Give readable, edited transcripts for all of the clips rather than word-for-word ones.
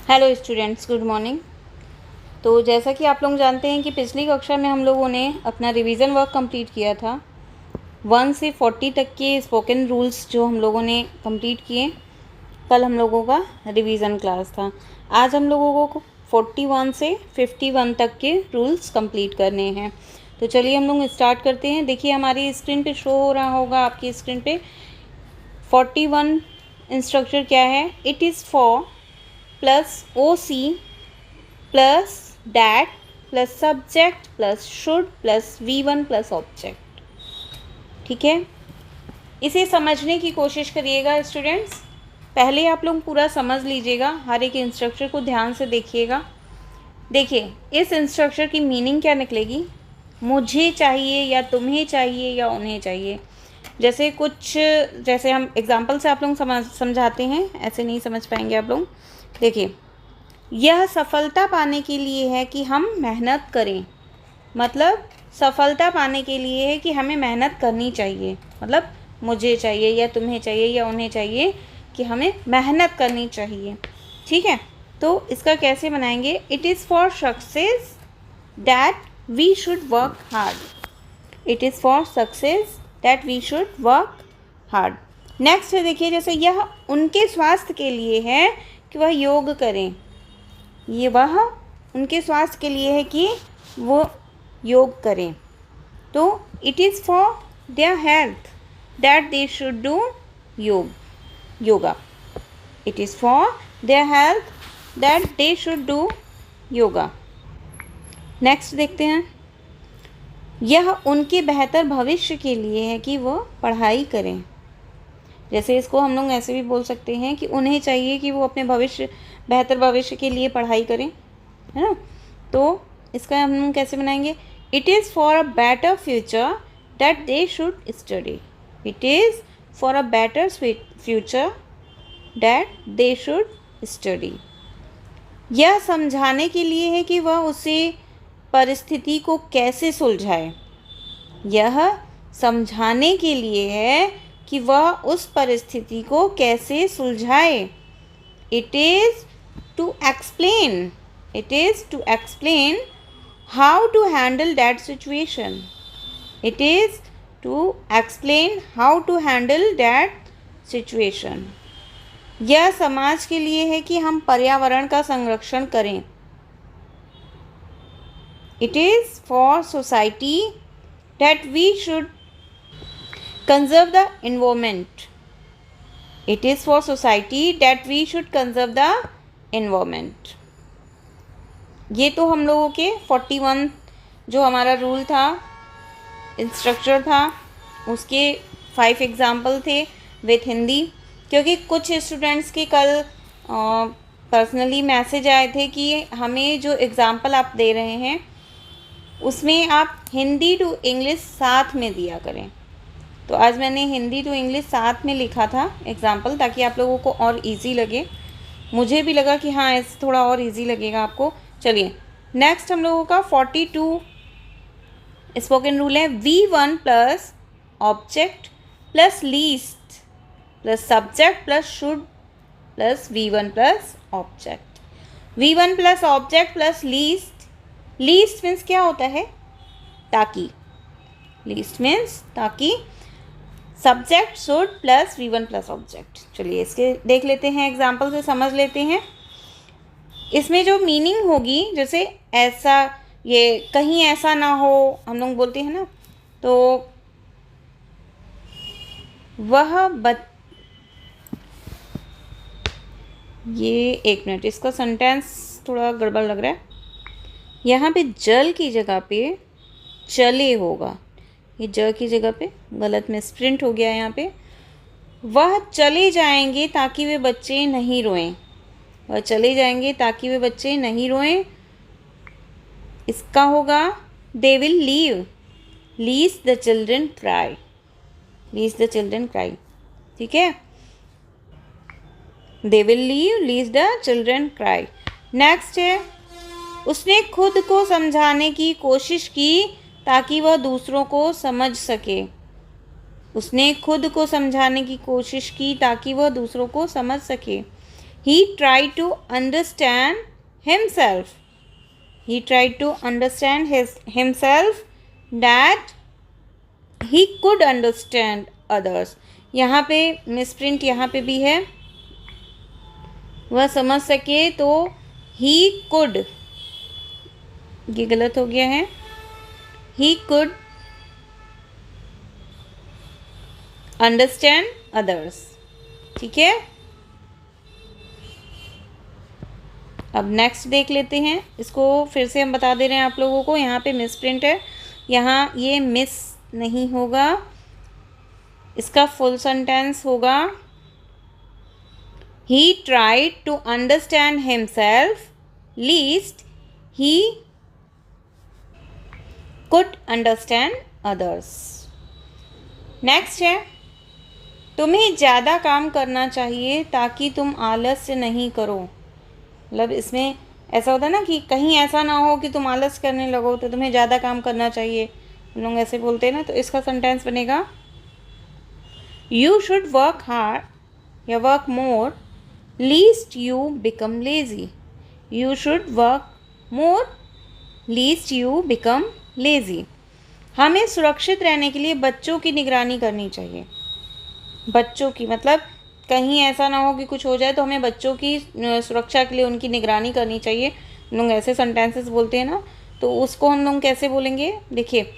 Hello students, good morning. तो जैसा कि आप लोग जानते हैं कि पिछली कक्षा में हम लोगों ने अपना रिवीजन वर्क कंप्लीट किया था। 1 से 40 तक के स्पोकन रूल्स जो हम लोगों ने कंप्लीट किए। कल हम लोगों का रिवीजन क्लास था। आज हम लोगों को 41 से 51 तक के रूल्स कंप्लीट करने हैं। तो चलिए हम लोग स्टार्ट करते हैं। देखिए हमारी स्क्रीन पे शो हो रहा होगा, आपकी स्क्रीन पे 41 इंस्ट्रक्टर क्या है। It is for plus OC plus that plus subject plus should plus V1 plus object. ठीक है, इसे समझने की कोशिश करिएगा स्टूडेंट्स। पहले आप लोग पूरा समझ लीजिएगा, हर एक इंस्ट्रक्टर को ध्यान से देखिएगा। देखिए इस इंस्ट्रक्टर की मीनिंग क्या निकलेगी। मुझे चाहिए या तुम्हें चाहिए या उन्हें चाहिए। जैसे हम एग्जाम्पल से आप लोग समझाते हैं, ऐसे नहीं समझ पाएंगे आप लोग। देखिए, यह सफलता पाने के लिए है कि हम मेहनत करें। मतलब सफलता पाने के लिए है कि हमें मेहनत करनी चाहिए। मतलब मुझे चाहिए या तुम्हें चाहिए या उन्हें चाहिए कि हमें मेहनत करनी चाहिए। ठीक है, तो इसका कैसे बनाएंगे। It is for success that we should work hard. It is for success that we should work hard. Next है, देखिए जैसे यह उनके स्वास्थ्य के लिए है कि वह योग करें। ये वह उनके स्वास्थ्य के लिए है कि वो योग करें। तो it is for their health that they should do yoga. It is for their health that they should do yoga. Next देखते हैं, यह उनके बेहतर भविष्य के लिए है कि वो पढ़ाई करें। जैसे इसको हम लोग ऐसे भी बोल सकते हैं कि उन्हें चाहिए कि वो अपने बेहतर भविष्य के लिए पढ़ाई करें, है ना। तो इसका हम लोग कैसे बनाएंगे। It is for a better future that they should study. It is for a better future that they should study. यह समझाने के लिए है कि वह उसे परिस्थिति को कैसे सुलझाए। यह समझाने के लिए है कि वह उस परिस्थिति को कैसे सुलझाए। It is to explain. It is to explain how to handle that situation. It is to explain how to handle that situation. यह समाज के लिए है कि हम पर्यावरण का संरक्षण करें। It is for society that we should conserve the environment. It is for society that we should conserve the environment. ये तो हम लोगों के 41 जो हमारा रूल था, इंस्ट्रक्चर था, उसके 5 एग्जाम्पल थे विथ हिंदी। क्योंकि कुछ स्टूडेंट्स के कल पर्सनली मैसेज आए थे कि हमें जो एग्ज़ाम्पल आप दे रहे हैं उसमें आप हिंदी टू इंग्लिश साथ में दिया करें। तो आज मैंने हिंदी टू इंग्लिश साथ में लिखा था एग्जाम्पल, ताकि आप लोगों को और इजी लगे। मुझे भी लगा कि हाँ इससे थोड़ा और इजी लगेगा आपको। चलिए नेक्स्ट हम लोगों का 42 स्पोकन रूल है। V1 plus object plus least plus subject plus should plus V1 plus object. V1 plus object plus least. Least means क्या होता है, ताकि। लीस्ट मीन्स ताकि। Subject should plus V1 plus object. चलिए इसके देख लेते हैं, एग्जाम्पल से समझ लेते हैं। इसमें जो मीनिंग होगी, जैसे ऐसा, ये कहीं ऐसा ना हो, हम लोग बोलते हैं ना, तो ये एक मिनट, इसका सेंटेंस थोड़ा गड़बड़ लग रहा है। यहाँ पे जल की जगह पे चले होगा। ये ज की जगह पे गलत में स्प्रिंट हो गया। यहाँ पे वह चले जाएंगे ताकि वे बच्चे नहीं रोएं। वह चले जाएंगे ताकि वे बच्चे नहीं रोएं। इसका होगा they will leave least the children cry. Least the children cry. ठीक है, they will leave least the children cry. Next है, उसने खुद को समझाने की कोशिश की ताकि वह दूसरों को समझ सके। उसने खुद को समझाने की कोशिश की ताकि वह दूसरों को समझ सके। He tried to understand himself. He tried to understand himself that he could understand others. यहाँ पे मिसप्रिंट यहाँ पे भी है, वह समझ सके तो he could, ये गलत हो गया है, he could understand others. ठीक है, अब नेक्स्ट देख लेते हैं. इसको फिर से हम बता दे रहे हैं आप लोगों को. यहाँ पे मिस प्रिंट है, यहाँ ये मिस नहीं होगा, इसका फुल सेंटेंस होगा he tried to understand himself least he could understand others. Next है, तुम्हें ज़्यादा काम करना चाहिए ताकि तुम आलस्य नहीं करो. मतलब इसमें ऐसा होता है ना कि कहीं ऐसा ना हो कि तुम आलस करने लगो, तो तुम्हें ज़्यादा काम करना चाहिए, हम लोग ऐसे बोलते हैं ना. तो इसका सेंटेंस बनेगा यू शुड वर्क हार्ड या work more least you become lazy. You should work more least you become lazy. हमें सुरक्षित रहने के लिए बच्चों की निगरानी करनी चाहिए. बच्चों की मतलब कहीं ऐसा ना हो कि कुछ हो जाए, तो हमें बच्चों की सुरक्षा के लिए उनकी निगरानी करनी चाहिए. हम लोग ऐसे सेंटेंसेस बोलते हैं ना, तो उसको हम लोग कैसे बोलेंगे. देखिए,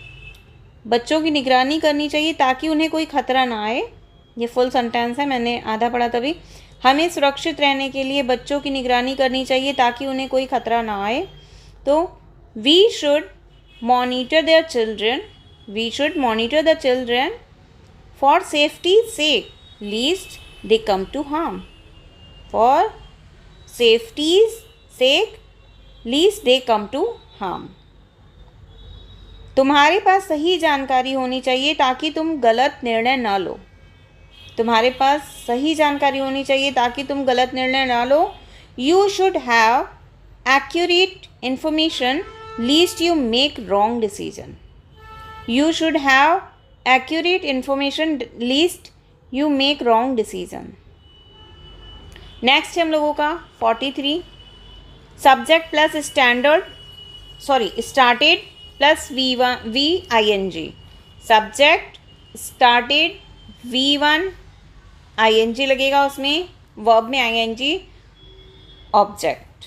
बच्चों की निगरानी करनी चाहिए ताकि उन्हें कोई खतरा ना आए. ये फुल सेंटेंस है, मैंने आधा पढ़ा तभी. हमें सुरक्षित रहने के लिए बच्चों की निगरानी करनी चाहिए ताकि उन्हें कोई खतरा ना आए. तो we should monitor their children, we should monitor the children for safety sake lest they come to harm. For safety's sake least they come to harm. तुम्हारे पास सही जानकारी होनी चाहिए ताकि तुम गलत निर्णय ना लो. तुम्हारे पास सही जानकारी होनी चाहिए ताकि तुम गलत निर्णय ना लो. You should have accurate information least you make wrong decision. You should have accurate information least you make wrong decision. Next है हम लोगों का 43. Subject plus started plus VING. Subject started V1 ING लगेगा उसमें, वर्ब में ING, object.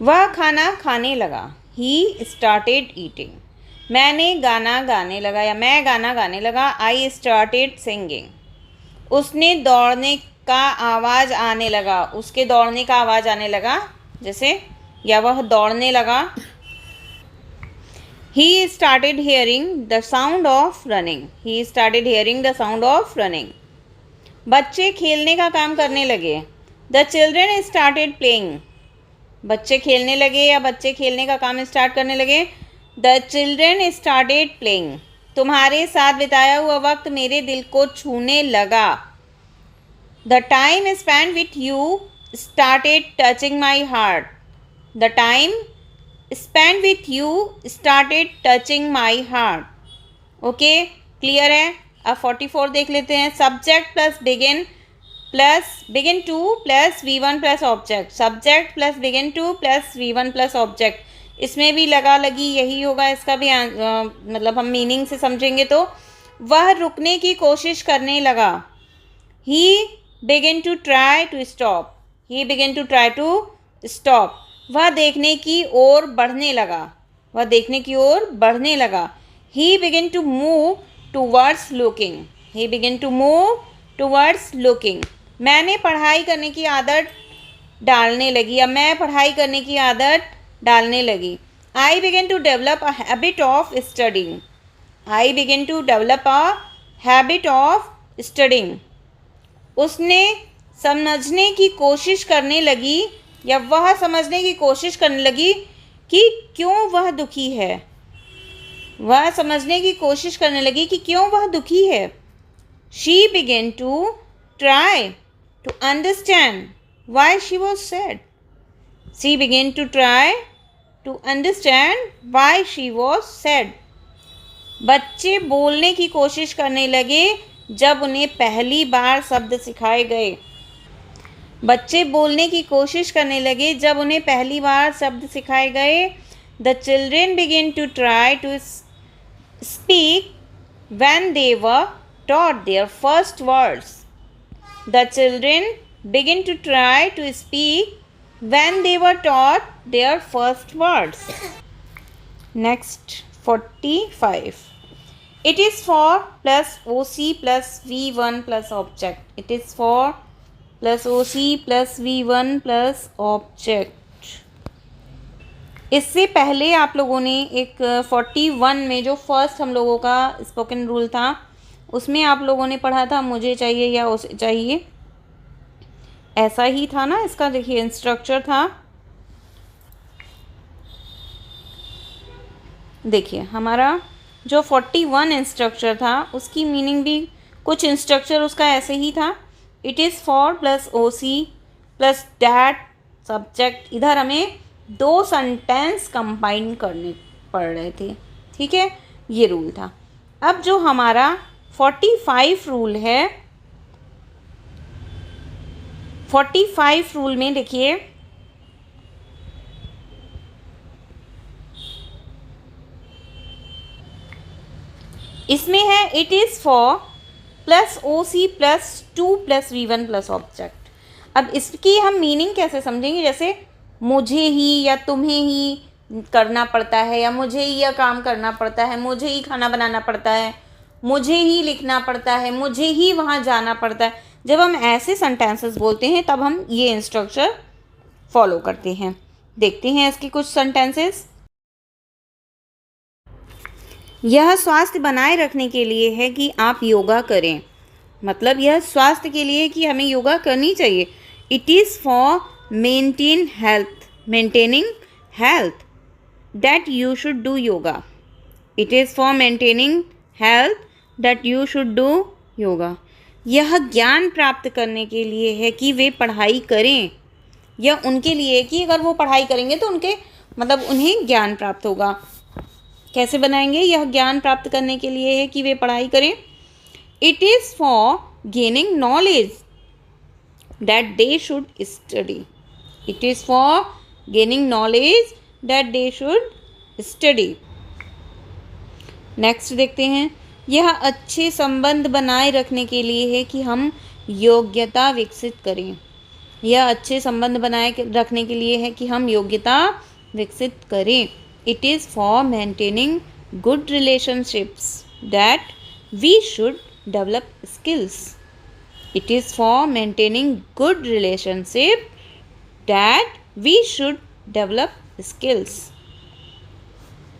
वह खाना खाने लगा. He started eating. मैंने गाना गाने लगा या मैं गाना गाने लगा. I started singing. उसने दौड़ने का आवाज़ आने लगा. उसके दौड़ने का आवाज़ आने लगा जैसे, या वह दौड़ने लगा. He started hearing the sound of running. He started hearing the sound of running. बच्चे खेलने का काम करने लगे. The children started playing. बच्चे खेलने लगे या बच्चे खेलने का काम स्टार्ट करने लगे. The children started playing. तुम्हारे साथ बिताया हुआ वक्त मेरे दिल को छूने लगा. The time spend with you started touching my heart. The time spend with you started touching my heart. Okay, clear है. अब 44 देख लेते हैं. Subject plus begin two plus V1 plus object. Subject plus begin two plus V1 plus object. इसमें भी लगा लगी यही होगा. इसका भी मतलब हम मीनिंग से समझेंगे तो, वह रुकने की कोशिश करने लगा. He begin to try to stop. He begin to try to stop. वह देखने की ओर बढ़ने लगा. वह देखने की ओर बढ़ने लगा. He begin to move towards looking. He begin to move towards looking. मैंने पढ़ाई करने की आदत डालने लगी या मैं पढ़ाई करने की आदत डालने लगी. I begin to develop a habit of studying. I begin to develop a habit of studying. उसने समझने की कोशिश करने लगी या वह समझने की कोशिश करने लगी कि क्यों वह दुखी है. वह समझने की कोशिश करने लगी कि क्यों वह दुखी है. She begin to try to understand why she was sad. She begin to try to understand why she was sad. बच्चे बोलने की कोशिश करने लगे जब उन्हें पहली बार शब्द सिखाए गए. बच्चे बोलने की कोशिश करने लगे जब उन्हें पहली बार शब्द सिखाए गए। The children begin to try to speak when they were taught their first words. The children begin to try to speak when they were taught their first words. Next, 45. It is for plus OC plus V1 plus object. It is for plus OC plus V1 plus object. इससे पहले आप लोगों ने एक 41 में जो first हम लोगों का स्पोकन रूल था उसमें आप लोगों ने पढ़ा था मुझे चाहिए या उसे चाहिए, ऐसा ही था ना। इसका देखिए स्ट्रक्चर था, देखिए हमारा जो 41 स्ट्रक्चर था उसकी मीनिंग भी कुछ स्ट्रक्चर उसका ऐसे ही था। It is for plus OC plus that subject. इधर हमें 2 सेंटेंस कंबाइन करने पड़ रहे थे, ठीक है, ये रूल था। अब जो हमारा 45 रूल है, 45 रूल में देखिए इसमें है it is for plus OC plus 2 plus V1 plus object. अब इसकी हम मीनिंग कैसे समझेंगे, जैसे मुझे ही या तुम्हें ही करना पड़ता है, या मुझे ही यह काम करना पड़ता है, मुझे ही खाना बनाना पड़ता है, मुझे ही लिखना पड़ता है, मुझे ही वहाँ जाना पड़ता है। जब हम ऐसे सेंटेंसेस बोलते हैं तब हम ये इंस्ट्रक्चर फॉलो करते हैं। देखते हैं इसके कुछ सेंटेंसेस। यह स्वास्थ्य बनाए रखने के लिए है कि आप योगा करें, मतलब यह स्वास्थ्य के लिए कि हमें योगा करनी चाहिए। It is for maintaining health that you should do yoga. It is for maintaining health that you should do yoga. यह ज्ञान प्राप्त करने के लिए है कि वे पढ़ाई करें। यह उनके लिए कि अगर वो पढ़ाई करेंगे तो उनके मतलब उन्हें ज्ञान प्राप्त होगा। कैसे बनाएंगे, यह ज्ञान प्राप्त करने के लिए है कि वे पढ़ाई करें। It is for gaining knowledge that they should study. It is for gaining knowledge that they should study. Next देखते हैं, यह अच्छे संबंध बनाए रखने के लिए है कि हम योग्यता विकसित करें। यह अच्छे संबंध बनाए रखने के लिए है कि हम योग्यता विकसित करें। It is for maintaining good relationships that we should develop skills. It is for maintaining good relationship that we should develop skills.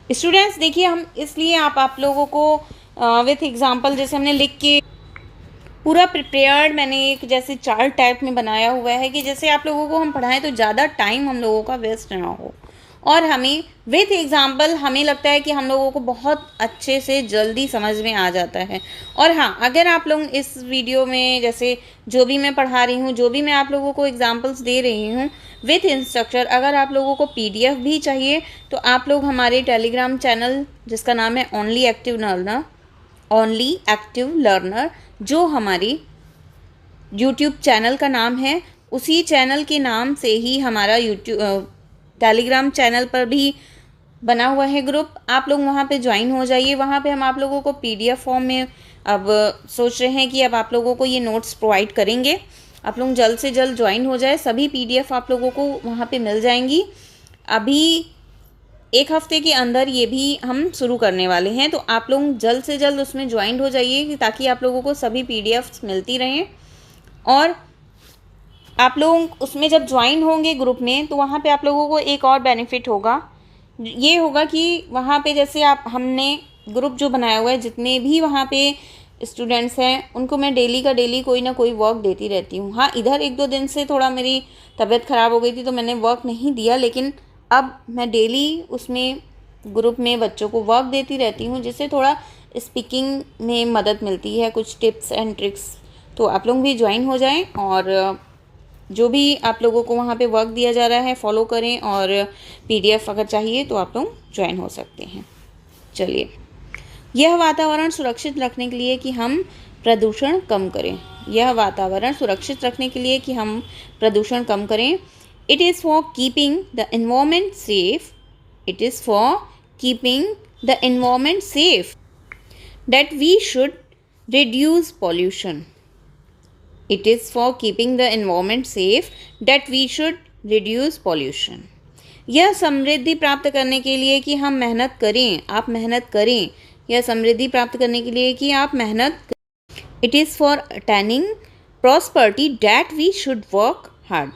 Students देखिए, हम इसलिए आप लोगों को विथ एग्जांपल जैसे हमने लिख के पूरा प्रिपेयर्ड मैंने एक जैसे चार्ट टाइप में बनाया हुआ है कि जैसे आप लोगों को हम पढ़ाएं तो ज़्यादा टाइम हम लोगों का वेस्ट ना हो, और हमें विथ एग्जांपल हमें लगता है कि हम लोगों को बहुत अच्छे से जल्दी समझ में आ जाता है। और हाँ, अगर आप लोग इस वीडियो में जैसे जो भी मैं पढ़ा रही हूँ, जो भी मैं आप लोगों को एग्जांपल्स दे रही हूँ विथ इंस्ट्रक्चर, अगर आप लोगों को PDF भी चाहिए तो आप लोग हमारे टेलीग्राम चैनल जिसका नाम है ओनली एक्टिव लर्नर, जो हमारी यूट्यूब चैनल का नाम है, उसी चैनल के नाम से ही हमारा टेलीग्राम चैनल पर भी बना हुआ है ग्रुप। आप लोग वहाँ पे ज्वाइन हो जाइए। वहाँ पे हम आप लोगों को PDF फॉर्म में अब सोच रहे हैं कि अब आप लोगों को ये नोट्स प्रोवाइड करेंगे। आप लोग जल्द से जल्द ज्वाइन हो जाए। सभी PDF आप लोगों को वहाँ पे मिल जाएंगी। अभी 1 हफ्ते के अंदर ये भी हम शुरू करने वाले हैं, तो आप लोग जल्द से जल्द उसमें ज्वाइन हो जाइए ताकि आप लोगों को सभी PDFs मिलती रहें। और आप लोग उसमें जब ज्वाइन होंगे ग्रुप में तो वहाँ पे आप लोगों को एक और बेनिफिट होगा, ये होगा कि वहाँ पे जैसे हमने ग्रुप जो बनाया हुआ है, जितने भी वहाँ पे स्टूडेंट्स हैं उनको मैं डेली का डेली कोई ना कोई वर्क देती रहती हूँ। हाँ, इधर 1-2 दिन से थोड़ा मेरी तबीयत ख़राब हो गई थी तो मैंने वर्क नहीं दिया, लेकिन अब मैं डेली उसमें ग्रुप में बच्चों को वर्क देती रहती हूँ, जिससे थोड़ा स्पीकिंग में मदद मिलती है, कुछ टिप्स एंड ट्रिक्स। तो आप लोग भी ज्वाइन हो जाएं और जो भी आप लोगों को वहाँ पे वर्क दिया जा रहा है फॉलो करें, और PDF अगर चाहिए तो आप लोग ज्वाइन हो सकते हैं। चलिए, यह वातावरण सुरक्षित रखने के लिए कि हम प्रदूषण कम करें। यह वातावरण सुरक्षित रखने के लिए कि हम प्रदूषण कम करें। It is for keeping the environment safe. It is for keeping the environment safe that we should reduce pollution. It is for keeping the environment safe that we should reduce pollution. यह समृद्धि प्राप्त करने के लिए कि हम मेहनत करें, आप मेहनत करें। यह समृद्धि प्राप्त करने के लिए कि आप मेहनत करें। It is for attaining prosperity that we should work hard.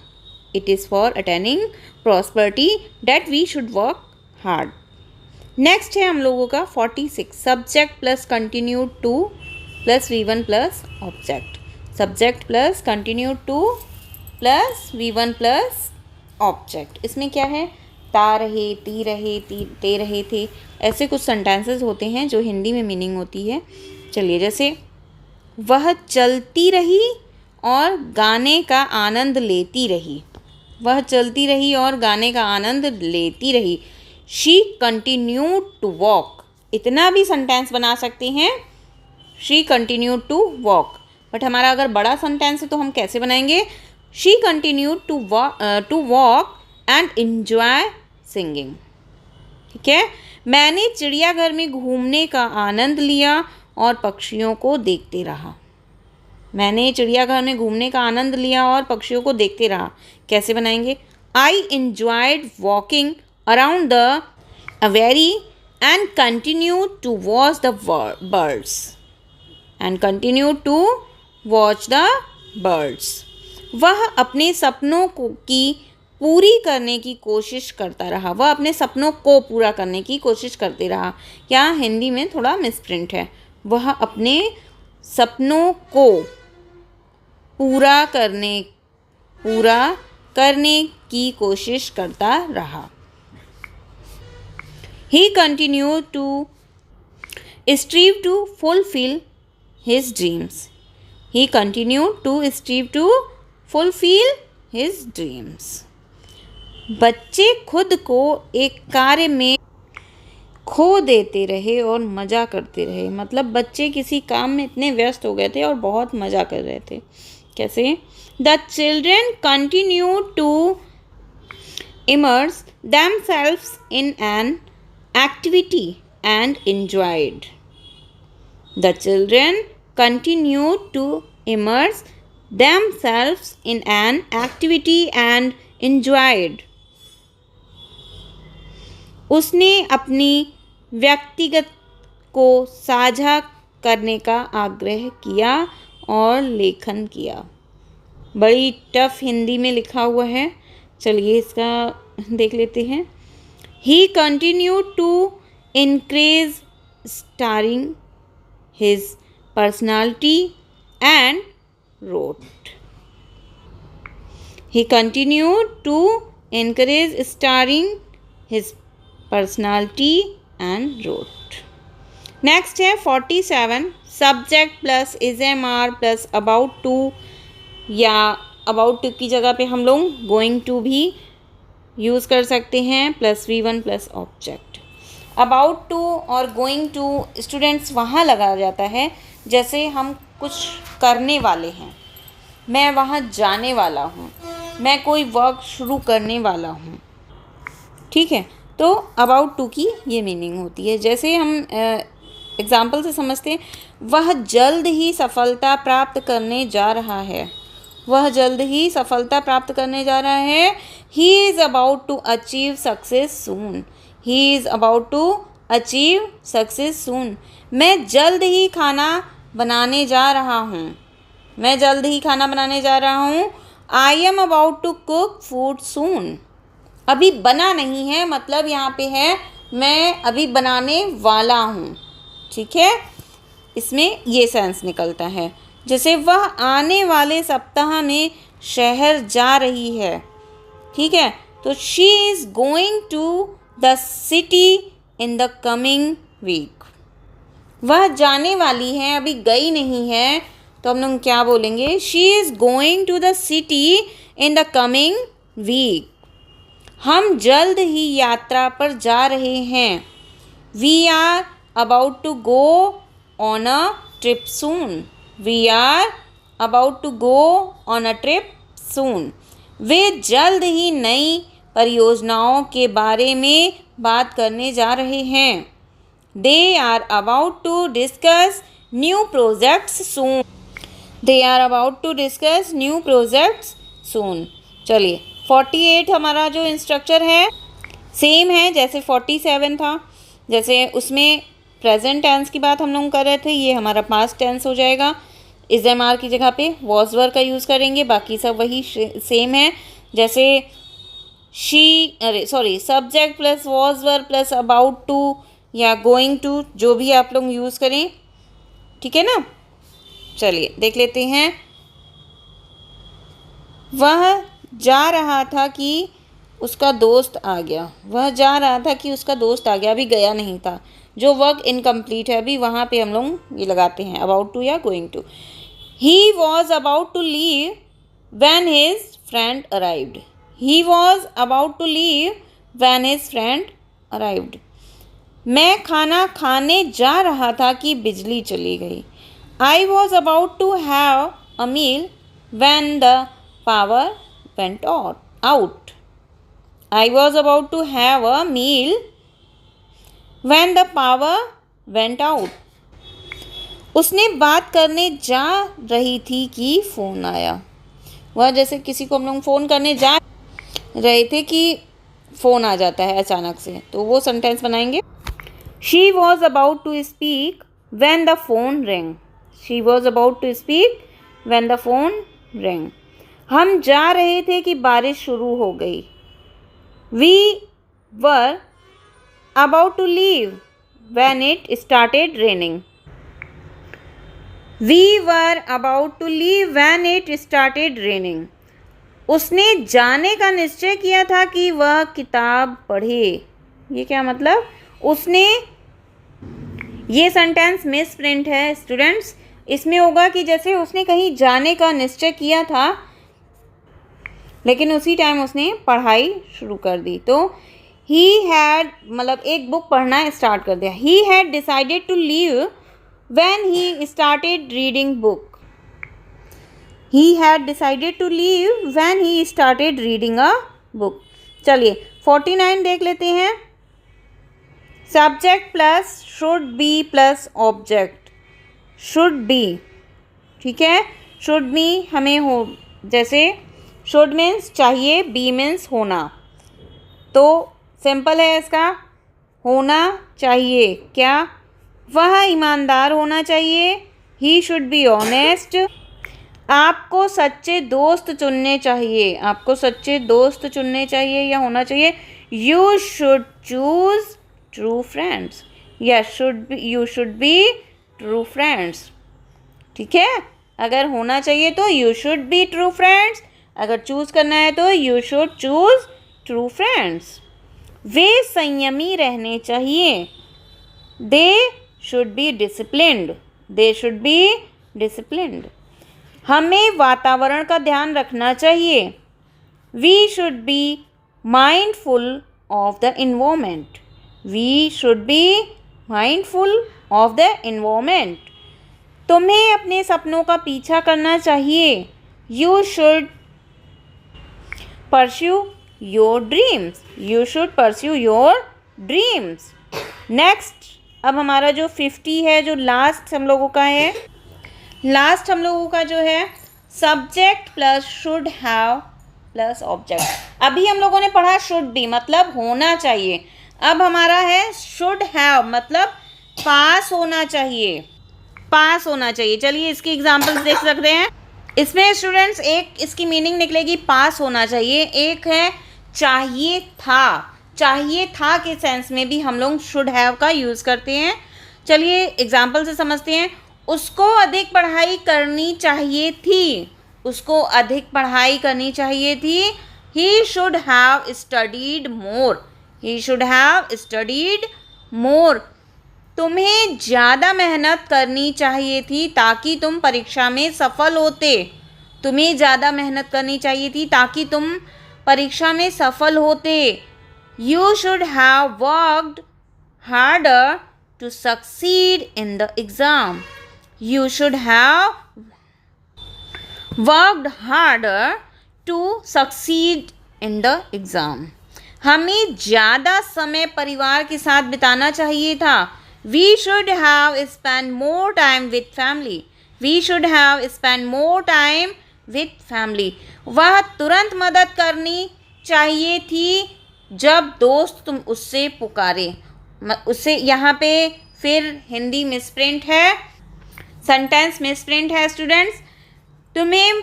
It is for attaining prosperity that we should work hard. Next है हम लोगों का 46 subject plus continued two plus V1 plus object. Subject plus continued two plus V1 plus object. इसमें क्या है, ता रहे, ती रहे, ते रहे थे, ऐसे कुछ सेंटेंसेस होते हैं जो हिंदी में मीनिंग होती है। चलिए, जैसे वह चलती रही और गाने का आनंद लेती रही। वह चलती रही और गाने का आनंद लेती रही। She continued to walk। इतना भी सेंटेंस बना सकते हैं, She continued to walk। But हमारा अगर बड़ा सेंटेंस है तो हम कैसे बनाएंगे? She continued to walk and enjoy singing। ठीक है। मैंने चिड़ियाघर में घूमने का आनंद लिया और पक्षियों को देखते रहा। मैंने चिड़ियाघर में घूमने का आनंद लिया और पक्षियों को देखते रहा। कैसे बनाएंगे? I enjoyed walking around the aviary and continued to watch the birds. And continued to watch the birds. वह अपने सपनों की पूरी करने की कोशिश करता रहा। वह अपने सपनों को पूरा करने की कोशिश करते रहा। यहाँ हिंदी में थोड़ा मिसप्रिंट है। वह अपने सपनों को पूरा करने की कोशिश करता रहा। He continued to strive to fulfill his dreams. He continued to strive to fulfill his dreams. बच्चे खुद को एक कार्य में खो देते रहे और मज़ा करते रहे। मतलब बच्चे किसी काम में इतने व्यस्त हो गए थे और बहुत मज़ा कर रहे थे। कैसे? The children continued to immerse themselves in an activity and enjoyed. The children continued to immerse themselves in an activity and enjoyed. उसने अपनी व्यक्तिगत को साझा करने का आग्रह किया और लेखन किया। बड़ी टफ हिंदी में लिखा हुआ है, चलिए इसका देख लेते हैं। He continued to increase starring his personality and wrote. He continued to encourage starring his personality and wrote. Next है 47 subject plus is-am-are plus about to, या about to की जगह पे हम लोग going to भी यूज़ कर सकते हैं plus V1 plus object. About to और गोइंग टू स्टूडेंट्स वहाँ लगाया जाता है जैसे हम कुछ करने वाले हैं। मैं वहाँ जाने वाला हूँ, मैं कोई वर्क शुरू करने वाला हूँ। ठीक है, तो अबाउट टू की ये मीनिंग होती है। जैसे हम एग्ज़ाम्पल से समझते हैं, वह जल्द ही सफलता प्राप्त करने जा रहा है। वह जल्द ही सफलता प्राप्त करने जा रहा है। He is about to achieve success soon. He is about to achieve success soon. मैं जल्द ही खाना बनाने जा रहा हूँ। मैं जल्द ही खाना बनाने जा रहा हूँ। I am about to cook food soon. अभी बना नहीं है, मतलब यहाँ पे है मैं अभी बनाने वाला हूँ। ठीक है, इसमें ये सेंस निकलता है। जैसे वह आने वाले सप्ताह में शहर जा रही है। ठीक है, तो she is going to the city in the coming week. वह जाने वाली है, अभी गई नहीं है, तो हम लोग क्या बोलेंगे? She is going to the city in the coming week. हम जल्द ही यात्रा पर जा रहे हैं। We are about to go on a trip soon. We are about to go on a trip soon. वे जल्द ही नई परियोजनाओं के बारे में बात करने जा रहे हैं। They are about to discuss new projects soon. They are about to discuss new projects soon. चलिए 48 हमारा जो इंस्ट्रक्चर है सेम है जैसे 47 था। जैसे उसमें प्रेजेंट टेंस की बात हम लोग कर रहे थे, ये हमारा पास्ट टेंस हो जाएगा। इज एम आर की जगह पे वॉज वर का यूज़ करेंगे, बाकी सब वही सेम है। जैसे subject plus was were plus about to या गोइंग टू, जो भी आप लोग यूज़ करें, ठीक है ना। चलिए देख लेते हैं। वह जा रहा था कि उसका दोस्त आ गया। वह जा रहा था कि उसका दोस्त आ गया, अभी गया नहीं था। जो वर्क इनकम्प्लीट है अभी, वहाँ पे हम लोग ये लगाते हैं अबाउट टू या going to. He was about to leave when his friend arrived. He was about to leave when his friend arrived. मैं खाना खाने जा रहा था कि बिजली चली गई। I was about to have a meal when the power went out. I was about to have a meal when the power went out. उसने बात करने जा रही थी कि फ़ोन आया। वह जैसे किसी को हम लोग फ़ोन करने जा रहे थे कि फ़ोन आ जाता है अचानक से, तो वो सेंटेंस बनाएंगे। She was about to speak when the phone rang. She was about to speak when the phone rang. हम जा रहे थे कि बारिश शुरू हो गई। We were about to leave when it started raining. We were about to leave when it started raining. उसने जाने का निश्चय किया था कि वह किताब पढ़े। ये क्या मतलब? उसने, ये सेंटेंस मिस प्रिंट है स्टूडेंट्स। इसमें होगा कि जैसे उसने कहीं जाने का निश्चय किया था लेकिन उसी टाइम उसने पढ़ाई शुरू कर दी। तो ही हैड मतलब एक बुक पढ़ना स्टार्ट कर दिया। He had decided to leave when he started reading book. He had decided to leave when he started reading a book. चलिए 49 देख लेते हैं। Subject plus should be plus object. Should be, ठीक है। Should be हमें हो, जैसे should means चाहिए, बी मीन्स होना। तो सिंपल है इसका, होना चाहिए। क्या? वह ईमानदार होना चाहिए। He should be honest. आपको सच्चे दोस्त चुनने चाहिए। आपको सच्चे दोस्त चुनने चाहिए या होना चाहिए। You should choose true friends या you should be true friends, ठीक है। अगर होना चाहिए तो you should be true friends, अगर चूज़ करना है तो you should choose true friends. वे संयमी रहने चाहिए। They should be disciplined. They should be disciplined. हमें वातावरण का ध्यान रखना चाहिए। We should be mindful of the environment. We should be mindful of the environment. तुम्हें अपने सपनों का पीछा करना चाहिए। You should pursue your dreams. You should pursue your dreams. Next, अब हमारा जो 50 है, जो लास्ट हम लोगों का है, लास्ट हम लोगों का जो है subject plus should have plus object. अभी हम लोगों ने पढ़ा शुड बी मतलब होना चाहिए। अब हमारा है शुड हैव मतलब पास होना चाहिए। पास होना चाहिए। चलिए इसकी एग्जांपल्स देख सकते हैं। इसमें स्टूडेंट्स एक इसकी मीनिंग निकलेगी पास होना चाहिए। एक है चाहिए था। चाहिए था के सेंस में भी हम लोग शुड हैव का यूज़ करते हैं। चलिए एग्जांपल से समझते हैं। उसको अधिक पढ़ाई करनी चाहिए थी। उसको अधिक पढ़ाई करनी चाहिए थी। He should have studied more. He should have studied more. तुम्हें ज़्यादा मेहनत करनी चाहिए थी ताकि तुम परीक्षा में सफल होते। तुम्हें ज़्यादा मेहनत करनी चाहिए थी ताकि तुम परीक्षा में सफल होते। You should have worked harder to succeed in the exam. You should have worked harder to succeed in the exam. हमें ज़्यादा समय परिवार के साथ बिताना चाहिए था. We should have spent more time with family. We should have spent more time with family. वह तुरंत मदद करनी चाहिए थी जब दोस्त तुम उससे पुकारे. उससे यहाँ पे फिर हिंदी मिसप्रिंट है, सेंटेंस मिसप्रिंट है स्टूडेंट्स. तुम्हें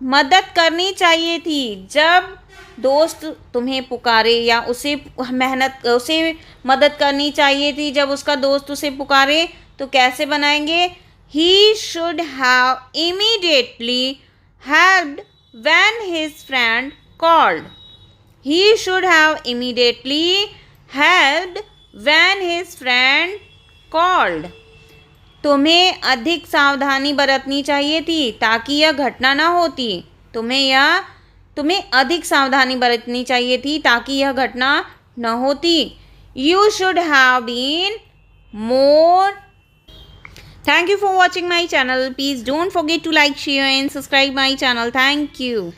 मदद करनी चाहिए थी जब दोस्त तुम्हें पुकारे, या उसे मदद करनी चाहिए थी जब उसका दोस्त उसे पुकारे. तो कैसे बनाएंगे? ही should have immediately helped when his friend called. He should have immediately helped when his friend called. तुम्हें अधिक सावधानी बरतनी चाहिए थी ताकि यह घटना ना होती. तुम्हें अधिक सावधानी बरतनी चाहिए थी ताकि यह घटना न होती. You should have been more. Thank you for watching my channel. Please don't forget to like, share and subscribe my channel. Thank you.